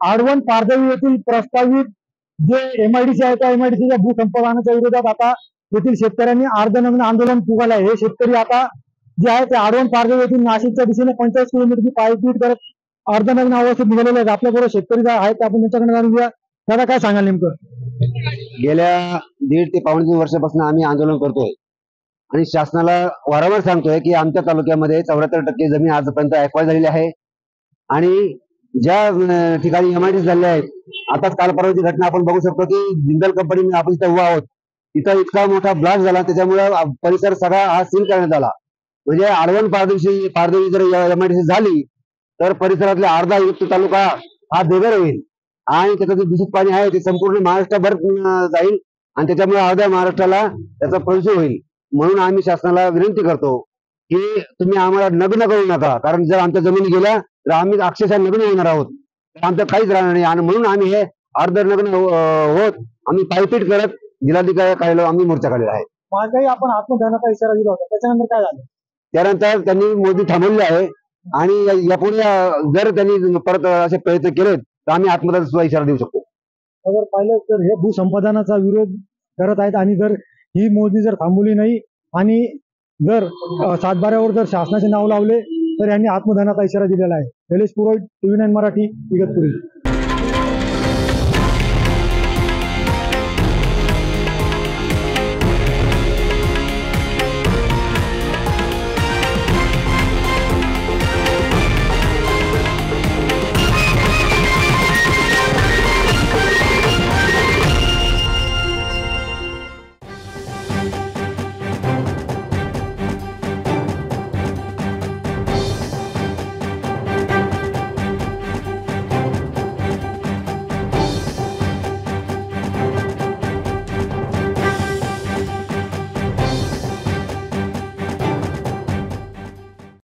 आडवण पारदेवी येथील प्रस्तावित जे एमआयडीसी आहे त्या एमआयडीसीच्या भूसंपादनाच्या विरोधात आता येथील शेतकऱ्यांनी अर्धनग्न आंदोलन पुकारले आहे। हे शेतकरी आता जे आहे ते आडवण पारदेवी येथील नाशिकच्या दिशेने 45 किलोमीटरची पायपीट करत अर्धनग्न अवस्थेत निघालेले आहेत। आपल्याबरोबर शेतकरी आहेत, आपण त्यांच्याकडे जाणून घेऊया। दादा, काय सांगाल नेमकं? गेल्या 1.5 ते 2.5 वर्षापासून आम्ही आंदोलन करतोय आणि शासनाला वारंवार सांगतोय की आमच्या तालुक्यामध्ये 74% जमीन आजपर्यंत ॲक्वायर झालेली आहे आणि ज्या ठिकाणी एमआयडीसी झालेले आहेत, आताच काल परवाची घटना आपण बघू शकतो की जिंदल कंपनी आपण तिथे उभा आहोत, तिथं इतका मोठा ब्लास्ट झाला, त्याच्यामुळे परिसर सगळा हा सील करण्यात आला। म्हणजे आडवण पारदेवी जर एमआयडीसी झाली तर परिसरातला अर्धा युक्त तालुका हा बेघर होईल आणि त्याचं जे दूषित पाणी आहे ते संपूर्ण महाराष्ट्रभर जाईल आणि त्याच्यामुळे अर्ध्या महाराष्ट्राला त्याचा प्रदूषण होईल। म्हणून आम्ही शासनाला विनंती करतो की तुम्ही आम्हाला नग्न करू नका, कारण जर आमच्या जमिनी गेल्या तर आम्ही अक्षरशः नग्न होणार आहोत, आमचं काहीच राहणार नाही। आणि म्हणून आम्ही हे अर्धनग्न होत आम्ही पायपीट करत जिल्हाधिकारी कार्यालयावर आम्ही मोर्चा काढलेला आहे। माझाही आपण आत्मदहनाचा इशारा दिला होता, त्याच्यानंतर काय झालं? त्यानंतर त्यांनी मोदी थांबवले आहे आणि यापुढे जर त्यांनी परत असे प्रयत्न केले तर आम्ही आत्मदहनाचा इशारा देऊ शकतो। अगर पाहिलं तर हे भूसंपादनाचा विरोध करत आहेत आणि जर ही मोजणी जर थांबवली नाही आणि जर सातबाऱ्यावर जर शासनाचे नाव लावले तर यांनी आत्मदहनाचा इशारा दिलेला आहे। निलेश पुरोहित, TV9 मराठी, इगतपुरी।